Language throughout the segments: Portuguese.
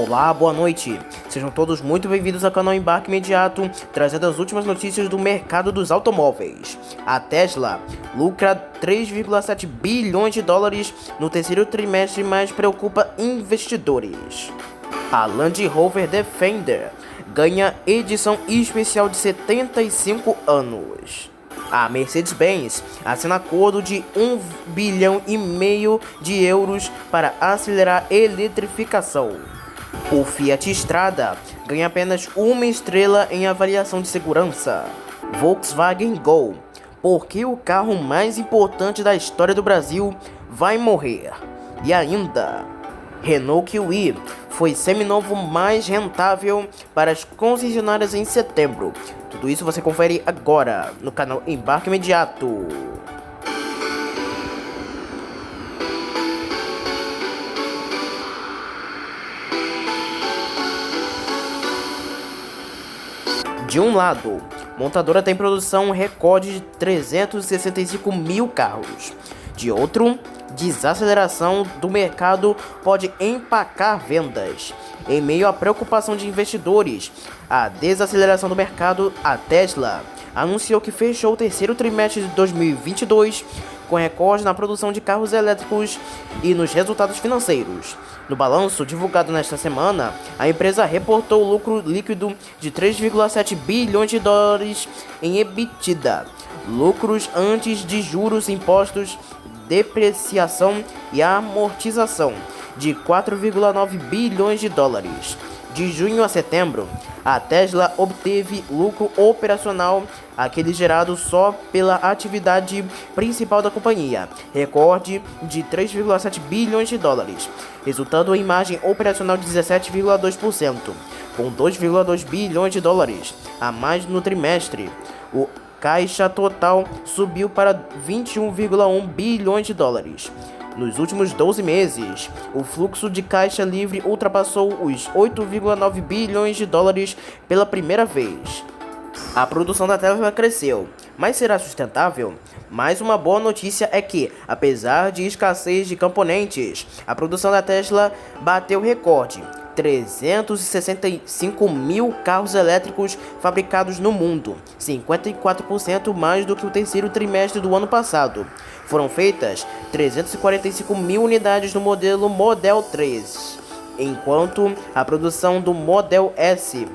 Olá, boa noite. Sejam todos muito bem-vindos ao canal Embarque Imediato, trazendo as últimas notícias do mercado dos automóveis. A Tesla lucra 3,7 bilhões de dólares no terceiro trimestre, mas preocupa investidores. A Land Rover Defender ganha edição especial de 75 anos. A Mercedes-Benz assina acordo de 1,5 bilhão de euros para acelerar a eletrificação. O Fiat Strada ganha apenas 1 estrela em avaliação de segurança. Volkswagen Gol, porque o carro mais importante da história do Brasil vai morrer. E ainda, Renault Kwid foi seminovo mais rentável para as concessionárias em setembro. Tudo isso você confere agora no canal Embarque Imediato. De um lado, montadora tem produção recorde de 365 mil carros. De outro, desaceleração do mercado pode empacar vendas. Em meio à preocupação de investidores, a desaceleração do mercado, a Tesla anunciou que fechou o terceiro trimestre de 2022 com recorde na produção de carros elétricos e nos resultados financeiros. No balanço divulgado nesta semana, a empresa reportou lucro líquido de 3,7 bilhões de dólares em EBITDA, lucros antes de juros, impostos, depreciação e amortização de 4,9 bilhões de dólares. De junho a setembro, a Tesla obteve lucro operacional, aquele gerado só pela atividade principal da companhia, recorde de 3,7 bilhões de dólares, resultando em margem operacional de 17,2%, com 2,2 bilhões de dólares a mais no trimestre. O caixa total subiu para 21,1 bilhões de dólares. Nos últimos 12 meses, o fluxo de caixa livre ultrapassou os 8,9 bilhões de dólares pela primeira vez. A produção da Tesla cresceu, mas será sustentável? Mais uma boa notícia é que, apesar de escassez de componentes, a produção da Tesla bateu recorde. 365 mil carros elétricos fabricados no mundo, 54% mais do que o terceiro trimestre do ano passado. Foram feitas 345 mil unidades no modelo Model 3, enquanto a produção do Model S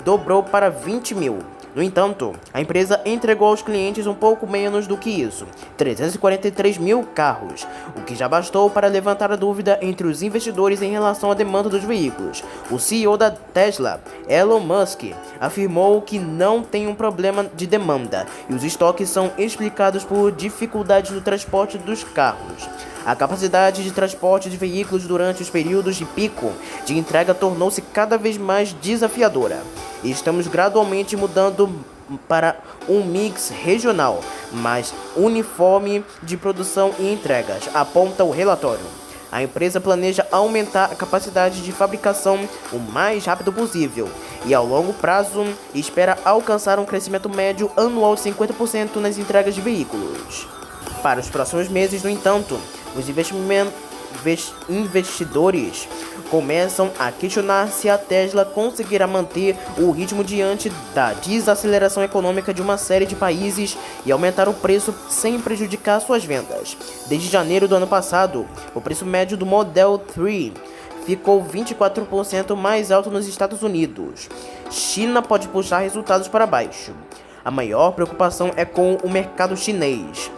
dobrou para 20 mil. No entanto, a empresa entregou aos clientes um pouco menos do que isso, 343 mil carros, o que já bastou para levantar a dúvida entre os investidores em relação à demanda dos veículos. O CEO da Tesla, Elon Musk, afirmou que não tem um problema de demanda e os estoques são explicados por dificuldades no transporte dos carros. A capacidade de transporte de veículos durante os períodos de pico de entrega tornou-se cada vez mais desafiadora. Estamos gradualmente mudando para um mix regional, mais uniforme de produção e entregas, aponta o relatório. A empresa planeja aumentar a capacidade de fabricação o mais rápido possível e, ao longo prazo, espera alcançar um crescimento médio anual de 50% nas entregas de veículos. Para os próximos meses, no entanto, os investidores começam a questionar se a Tesla conseguirá manter o ritmo diante da desaceleração econômica de uma série de países e aumentar o preço sem prejudicar suas vendas. Desde janeiro do ano passado, o preço médio do Model 3 ficou 24% mais alto nos Estados Unidos. China pode puxar resultados para baixo. A maior preocupação é com o mercado chinês.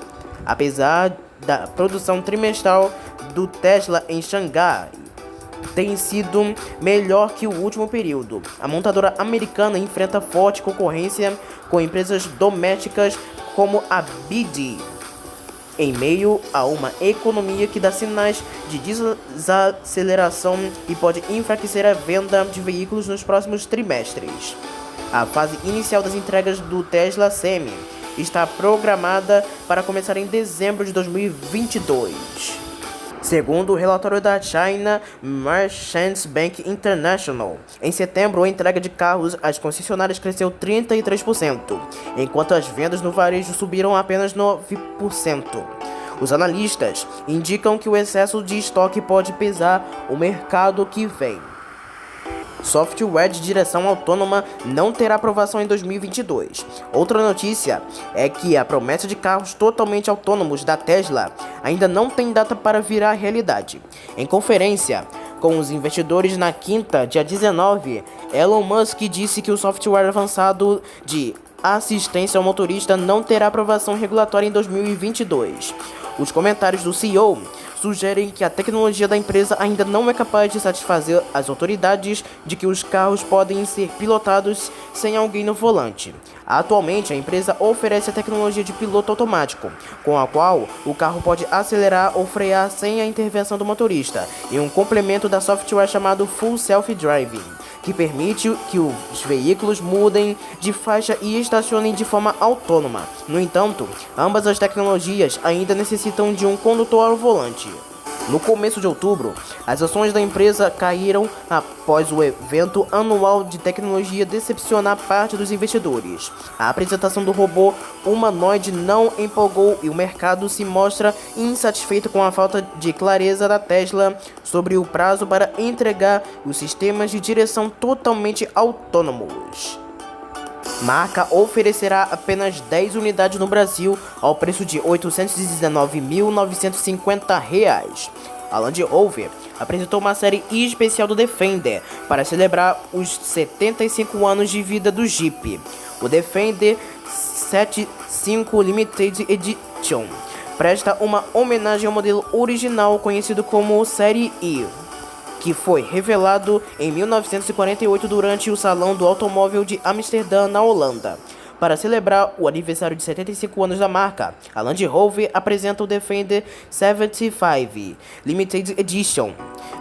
Apesar da produção trimestral do Tesla em Xangai tem sido melhor que o último período, a montadora americana enfrenta forte concorrência com empresas domésticas como a BYD, em meio a uma economia que dá sinais de desaceleração e pode enfraquecer a venda de veículos nos próximos trimestres. A fase inicial das entregas do Tesla Semi está programada para começar em dezembro de 2022. Segundo o relatório da China Merchants Bank International, em setembro a entrega de carros às concessionárias cresceu 33%, enquanto as vendas no varejo subiram apenas 9%. Os analistas indicam que o excesso de estoque pode pesar o mercado que vem. Software de direção autônoma não terá aprovação em 2022. Outra notícia é que a promessa de carros totalmente autônomos da Tesla ainda não tem data para virar realidade. Em conferência com os investidores na quinta, dia 19, Elon Musk disse que o software avançado de assistência ao motorista não terá aprovação regulatória em 2022. Os comentários do CEO sugerem que a tecnologia da empresa ainda não é capaz de satisfazer as autoridades de que os carros podem ser pilotados sem alguém no volante. Atualmente, a empresa oferece a tecnologia de piloto automático, com a qual o carro pode acelerar ou frear sem a intervenção do motorista, e um complemento da software chamado Full Self Driving, que permite que os veículos mudem de faixa e estacionem de forma autônoma. No entanto, ambas as tecnologias ainda necessitam de um condutor ao volante. No começo de outubro, as ações da empresa caíram após o evento anual de tecnologia decepcionar parte dos investidores. A apresentação do robô humanoide não empolgou e o mercado se mostra insatisfeito com a falta de clareza da Tesla sobre o prazo para entregar os sistemas de direção totalmente autônomos. Marca oferecerá apenas 10 unidades no Brasil ao preço de R$ 819.950. A Land Rover apresentou uma série especial do Defender para celebrar os 75 anos de vida do Jeep. O Defender 75 Limited Edition presta uma homenagem ao modelo original conhecido como Série E, que foi revelado em 1948 durante o Salão do Automóvel de Amsterdã, na Holanda. Para celebrar o aniversário de 75 anos da marca, a Land Rover apresenta o Defender 75 Limited Edition,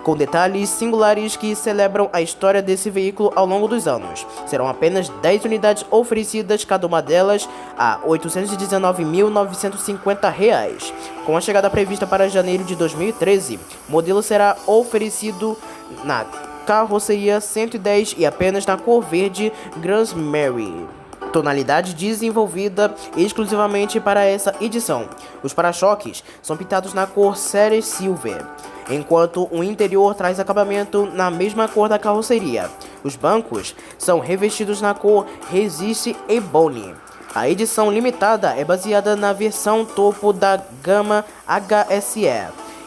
com detalhes singulares que celebram a história desse veículo ao longo dos anos. Serão apenas 10 unidades oferecidas, cada uma delas a R$ 819.950. Com a chegada prevista para janeiro de 2013, o modelo será oferecido na carroceria 110 e apenas na cor verde Granmary, tonalidade desenvolvida exclusivamente para essa edição. Os para-choques são pintados na cor Series Silver, enquanto o interior traz acabamento na mesma cor da carroceria. Os bancos são revestidos na cor Resist Ebony. A edição limitada é baseada na versão topo da gama HSE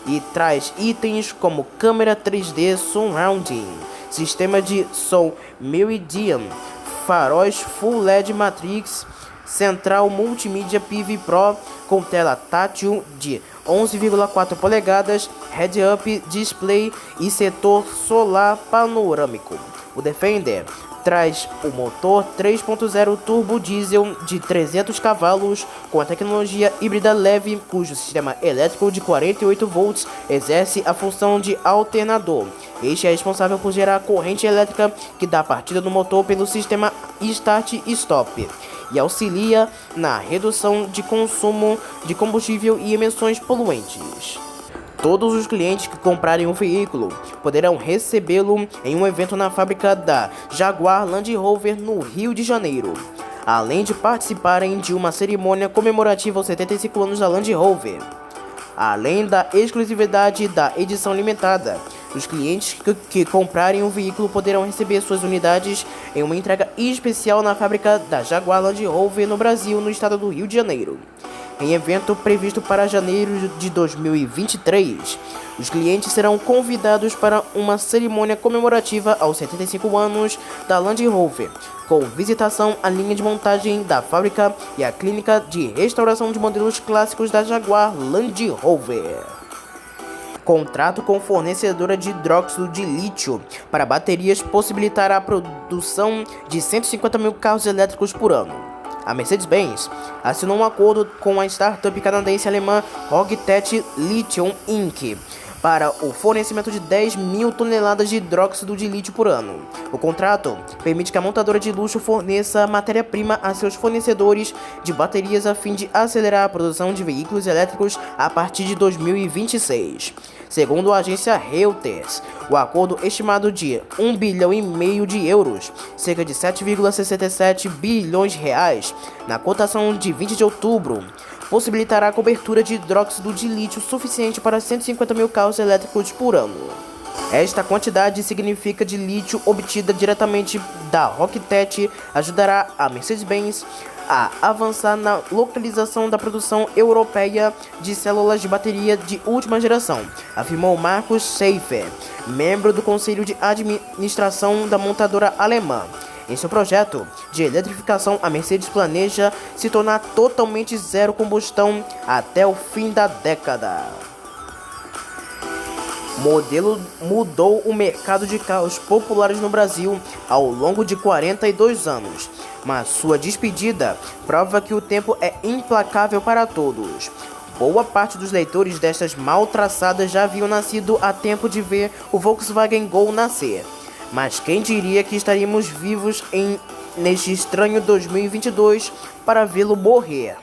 e traz itens como câmera 3D Surrounding, sistema de som Meridian, faróis Full LED Matrix, central multimídia PV Pro com tela tátil de 11,4 polegadas, head-up display e setor solar panorâmico. O Defender traz o motor 3.0 turbo diesel de 300 cavalos com a tecnologia híbrida leve, cujo sistema elétrico de 48 volts exerce a função de alternador. Este é responsável por gerar corrente elétrica que dá partida no motor pelo sistema Start e Stop e auxilia na redução de consumo de combustível e emissões poluentes. Todos os clientes que comprarem um veículo poderão recebê-lo em um evento na fábrica da Jaguar Land Rover no Rio de Janeiro, além de participarem de uma cerimônia comemorativa aos 75 anos da Land Rover. Além da exclusividade da edição limitada, os clientes que comprarem um veículo poderão receber suas unidades em uma entrega especial na fábrica da Jaguar Land Rover no Brasil, no estado do Rio de Janeiro. Em evento previsto para janeiro de 2023, os clientes serão convidados para uma cerimônia comemorativa aos 75 anos da Land Rover, com visitação à linha de montagem da fábrica e à clínica de restauração de modelos clássicos da Jaguar Land Rover. Contrato com fornecedora de hidróxido de lítio para baterias possibilitará a produção de 150 mil carros elétricos por ano. A Mercedes-Benz assinou um acordo com a startup canadense-alemã Rogtech Lithium Inc. para o fornecimento de 10 mil toneladas de hidróxido de lítio por ano. O contrato permite que a montadora de luxo forneça matéria-prima a seus fornecedores de baterias a fim de acelerar a produção de veículos elétricos a partir de 2026. Segundo a agência Reuters, o acordo estimado de 1,5 bilhão de euros, cerca de 7,67 bilhões de reais, na cotação de 20 de outubro, possibilitará a cobertura de hidróxido de lítio suficiente para 150 mil carros elétricos por ano. Esta quantidade significa de lítio obtida diretamente da Rocketech ajudará a Mercedes-Benz a avançar na localização da produção europeia de células de bateria de última geração, afirmou Markus Schaefer, membro do conselho de administração da montadora alemã. Em seu projeto de eletrificação, a Mercedes planeja se tornar totalmente zero combustão até o fim da década. Modelo mudou o mercado de carros populares no Brasil ao longo de 42 anos, mas sua despedida prova que o tempo é implacável para todos. Boa parte dos leitores destas mal traçadas já haviam nascido a tempo de ver o Volkswagen Gol nascer. Mas quem diria que estaríamos vivos neste estranho 2022 para vê-lo morrer?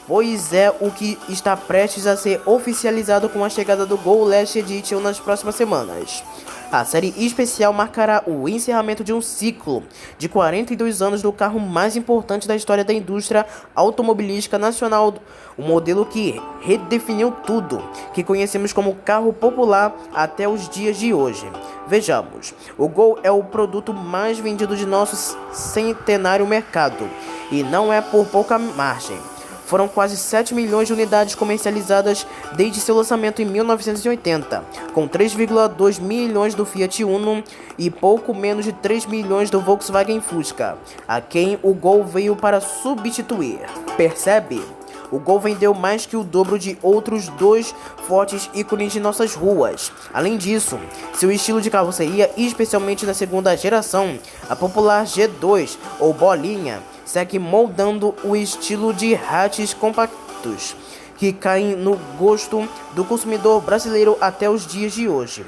Pois é o que está prestes a ser oficializado com a chegada do Gol Last Edition nas próximas semanas. A série especial marcará o encerramento de um ciclo de 42 anos do carro mais importante da história da indústria automobilística nacional, o modelo que redefiniu tudo que conhecemos como carro popular até os dias de hoje. Vejamos, o Gol é o produto mais vendido de nosso centenário mercado, e não é por pouca margem. Foram quase 7 milhões de unidades comercializadas desde seu lançamento em 1980, com 3,2 milhões do Fiat Uno e pouco menos de 3 milhões do Volkswagen Fusca, a quem o Gol veio para substituir. Percebe? O Gol vendeu mais que o dobro de outros dois fortes ícones de nossas ruas. Além disso, seu estilo de carroceria, especialmente na segunda geração, a popular G2 ou Bolinha, segue moldando o estilo de hatches compactos que caem no gosto do consumidor brasileiro até os dias de hoje.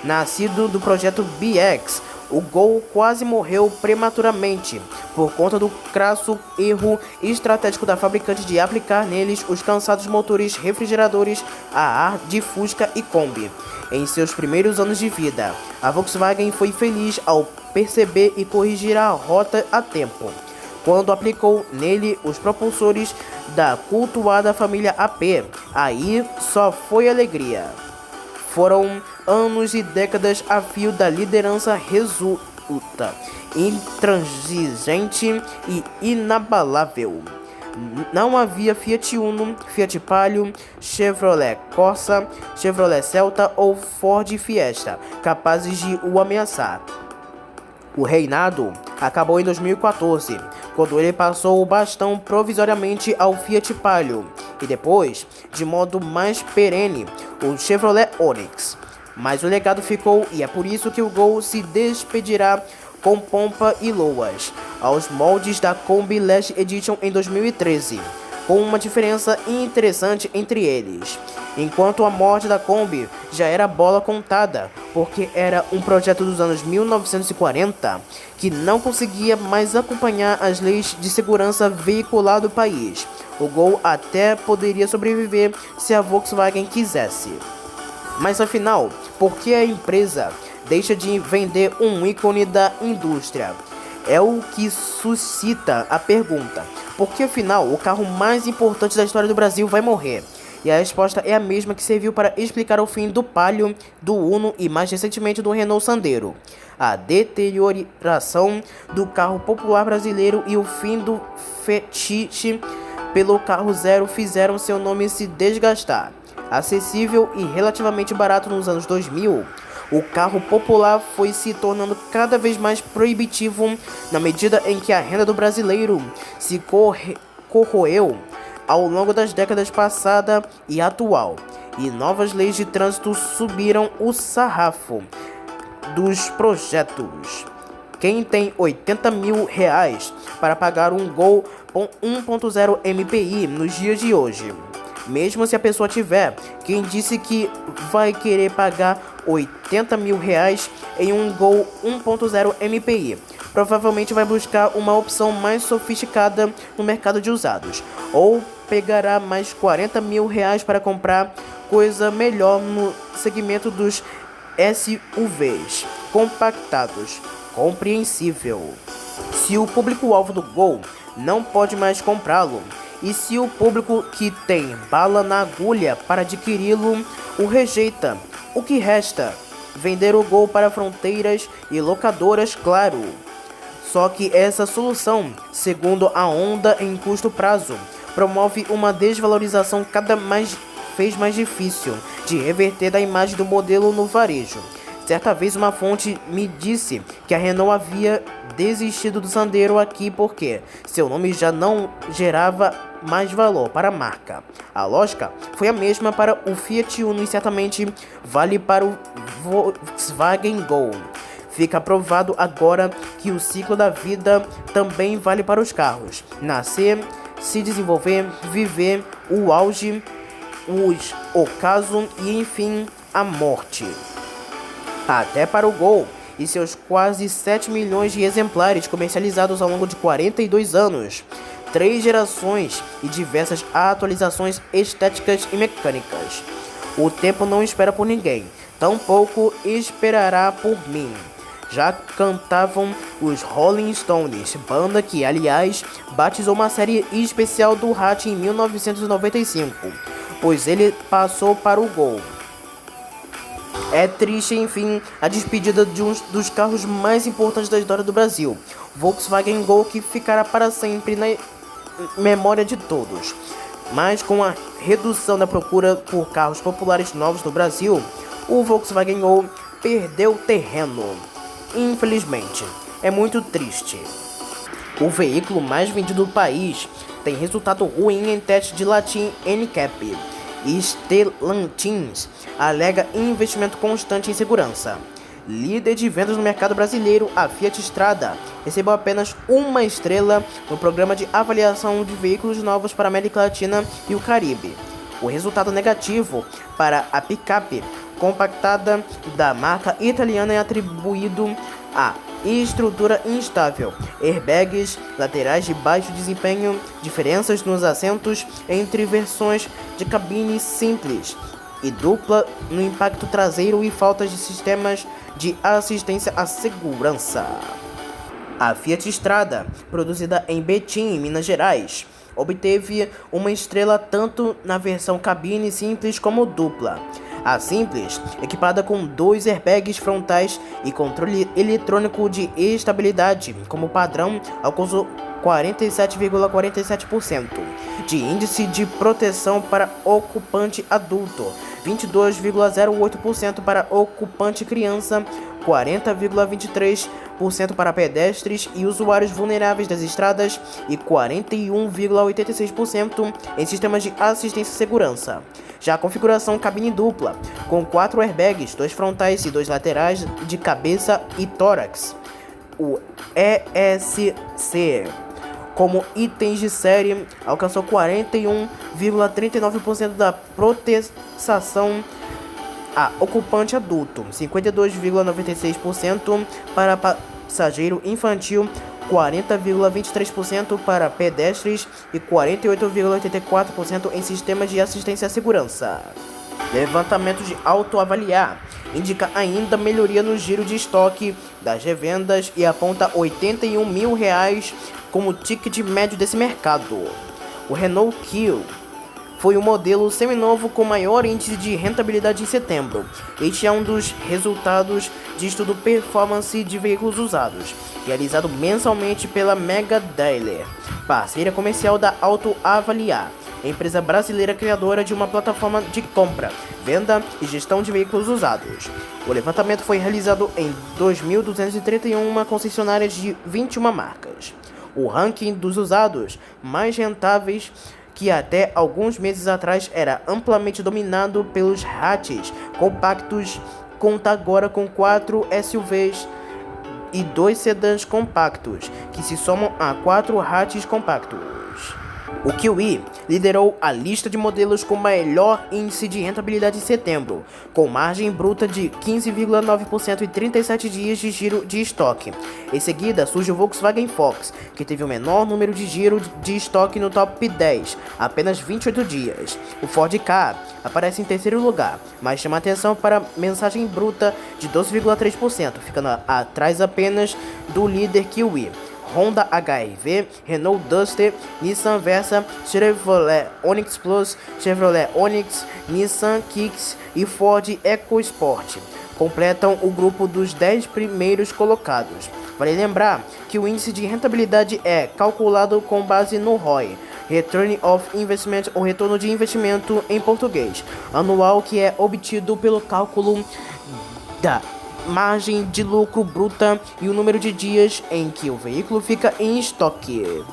Nascido do projeto BX, o Gol quase morreu prematuramente por conta do crasso erro estratégico da fabricante de aplicar neles os cansados motores refrigeradores a ar de Fusca e Kombi. Em seus primeiros anos de vida, a Volkswagen foi feliz ao perceber e corrigir a rota a tempo, quando aplicou nele os propulsores da cultuada família AP. Aí só foi alegria. Foram anos e décadas a fio da liderança resoluta, intransigente e inabalável. Não havia Fiat Uno, Fiat Palio, Chevrolet Corsa, Chevrolet Celta ou Ford Fiesta capazes de o ameaçar. O reinado acabou em 2014, quando ele passou o bastão provisoriamente ao Fiat Palio e depois, de modo mais perene, o Chevrolet Onix. Mas o legado ficou, e é por isso que o Gol se despedirá com pompa e loas aos moldes da Kombi Last Edition em 2013, com uma diferença interessante entre eles. Enquanto a morte da Kombi já era bola contada, porque era um projeto dos anos 1940 que não conseguia mais acompanhar as leis de segurança veicular do país. O Gol até poderia sobreviver se a Volkswagen quisesse. Mas afinal, por que a empresa deixa de vender um ícone da indústria? É o que suscita a pergunta: por que afinal o carro mais importante da história do Brasil vai morrer? E a resposta é a mesma que serviu para explicar o fim do Palio, do Uno e mais recentemente do Renault Sandero. A deterioração do carro popular brasileiro e o fim do fetiche pelo carro zero fizeram seu nome se desgastar. Acessível e relativamente barato nos anos 2000, o carro popular foi se tornando cada vez mais proibitivo na medida em que a renda do brasileiro se corroeu ao longo das décadas passada e atual, e novas leis de trânsito subiram o sarrafo dos projetos. Quem tem R$80 mil para pagar um Gol 1.0 MPI nos dias de hoje? Mesmo se a pessoa tiver, quem disse que vai querer pagar R$80 mil em um Gol 1.0 MPI? Provavelmente vai buscar uma opção mais sofisticada no mercado de usados, ou pegará mais R$40 mil para comprar coisa melhor no segmento dos SUVs compactados. Compreensível. Se o público-alvo do Gol não pode mais comprá-lo, e se o público que tem bala na agulha para adquiri-lo o rejeita, o que resta? vender o Gol para fronteiras e locadoras, claro. Só que essa solução, segundo a Honda em curto prazo, promove uma desvalorização fez mais difícil de reverter da imagem do modelo no varejo. Certa vez uma fonte me disse que a Renault havia desistido do Sandero aqui porque seu nome já não gerava mais valor para a marca. A lógica foi a mesma para o Fiat Uno e certamente vale para o Volkswagen Gol. Fica provado agora que o ciclo da vida também vale para os carros. Nascer, se desenvolver, viver, o auge, o ocaso e enfim a morte. Até para o Gol e seus quase 7 milhões de exemplares comercializados ao longo de 42 anos, 3 gerações e diversas atualizações estéticas e mecânicas. O tempo não espera por ninguém, tampouco esperará por mim. Já cantavam os Rolling Stones, banda que, aliás, batizou uma série especial do Hatch em 1995, pois ele passou para o Gol. É triste, enfim, a despedida de um dos carros mais importantes da história do Brasil, Volkswagen Gol, que ficará para sempre na memória de todos. Mas com a redução da procura por carros populares novos no Brasil, o Volkswagen Gol perdeu terreno. Infelizmente, é muito triste. O veículo mais vendido do país tem resultado ruim em teste de Latin NCAP. Stellantis alega investimento constante em segurança. Líder de vendas no mercado brasileiro, a Fiat Strada recebeu apenas uma estrela no programa de avaliação de veículos novos para a América Latina e o Caribe. O resultado negativo para a picape compactada da marca italiana é atribuído à estrutura instável, airbags laterais de baixo desempenho, diferenças nos assentos entre versões de cabine simples e dupla no impacto traseiro e falta de sistemas de assistência à segurança. A Fiat Strada, produzida em Betim, Minas Gerais, obteve uma estrela tanto na versão cabine simples como dupla. A simples, equipada com 2 airbags frontais e controle eletrônico de estabilidade como padrão, alcançou 47,47% de índice de proteção para ocupante adulto, 22,08% para ocupante criança, 40,23% para pedestres e usuários vulneráveis das estradas e 41,86% em sistemas de assistência e segurança. Já a configuração cabine dupla, com 4 airbags, 2 frontais e 2 laterais de cabeça e tórax, o ESC, como itens de série, alcançou 41,39% da proteção a ocupante adulto, 52,96% para passageiro infantil, 40,23% para pedestres e 48,84% em sistemas de assistência à segurança. Levantamento de autoavaliar indica ainda melhoria no giro de estoque das revendas e aponta R$81 mil como ticket médio desse mercado. O Renault Kwid foi o modelo seminovo com maior índice de rentabilidade em setembro. Este é um dos resultados de estudo performance de veículos usados, realizado mensalmente pela Mega Dealer, parceira comercial da AutoAvaliar, empresa brasileira criadora de uma plataforma de compra, venda e gestão de veículos usados. O levantamento foi realizado em 2.231 concessionárias de 21 marcas. O ranking dos usados mais rentáveis, que até alguns meses atrás era amplamente dominado pelos hatches compactos, conta agora com 4 SUVs e 2 sedãs compactos, que se somam a 4 hatches compactos. O Kwid liderou a lista de modelos com melhor índice de rentabilidade em setembro, com margem bruta de 15,9% e 37 dias de giro de estoque. Em seguida surge o Volkswagen Fox, que teve o menor número de giro de estoque no top 10, apenas 28 dias. O Ford Ka aparece em terceiro lugar, mas chama atenção para a mensagem bruta de 12,3%, ficando atrás apenas do líder Kwid. Honda HR-V, Renault Duster, Nissan Versa, Chevrolet Onix Plus, Chevrolet Onix, Nissan Kicks e Ford EcoSport completam o grupo dos 10 primeiros colocados. Vale lembrar que o índice de rentabilidade é calculado com base no ROI, Return of Investment, ou retorno de investimento em português, anual, que é obtido pelo cálculo da margem de lucro bruta e o número de dias em que o veículo fica em estoque.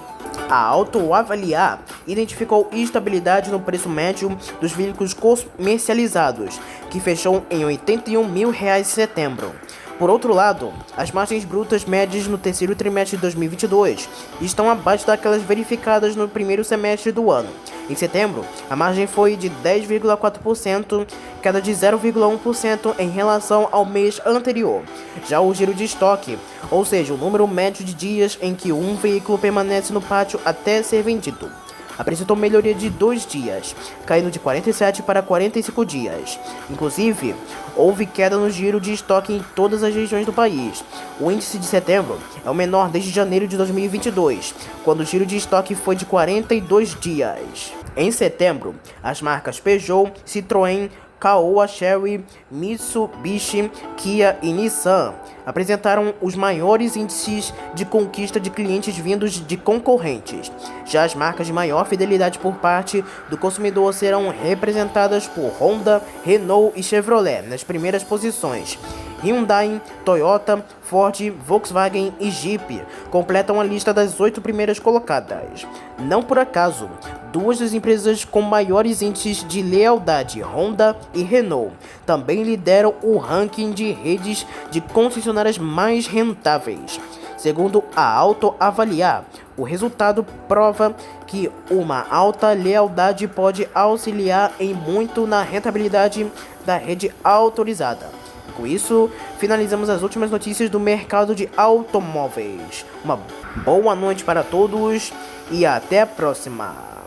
A AutoAvaliar identificou estabilidade no preço médio dos veículos comercializados, que fechou em R$ 81 mil em setembro. Por outro lado, as margens brutas médias no terceiro trimestre de 2022 estão abaixo daquelas verificadas no primeiro semestre do ano. Em setembro, a margem foi de 10,4%, queda de 0,1% em relação ao mês anterior. Já o giro de estoque, ou seja, o número médio de dias em que um veículo permanece no pátio até ser vendido, apresentou melhoria de 2 dias, caindo de 47 para 45 dias. Inclusive, houve queda no giro de estoque em todas as regiões do país. O índice de setembro é o menor desde janeiro de 2022, quando o giro de estoque foi de 42 dias. Em setembro, as marcas Peugeot, Citroën, Caoa, Chery, Mitsubishi, Kia e Nissan apresentaram os maiores índices de conquista de clientes vindos de concorrentes. Já as marcas de maior fidelidade por parte do consumidor serão representadas por Honda, Renault e Chevrolet nas primeiras posições. Hyundai, Toyota, Ford, Volkswagen e Jeep completam a lista das 8 primeiras colocadas. Não por acaso, duas das empresas com maiores índices de lealdade, Honda e Renault, também lideram o ranking de redes de concessionárias mais rentáveis. Segundo a AutoAvaliar, o resultado prova que uma alta lealdade pode auxiliar em muito na rentabilidade da rede autorizada. Com isso, finalizamos as últimas notícias do mercado de automóveis. Uma boa noite para todos e até a próxima.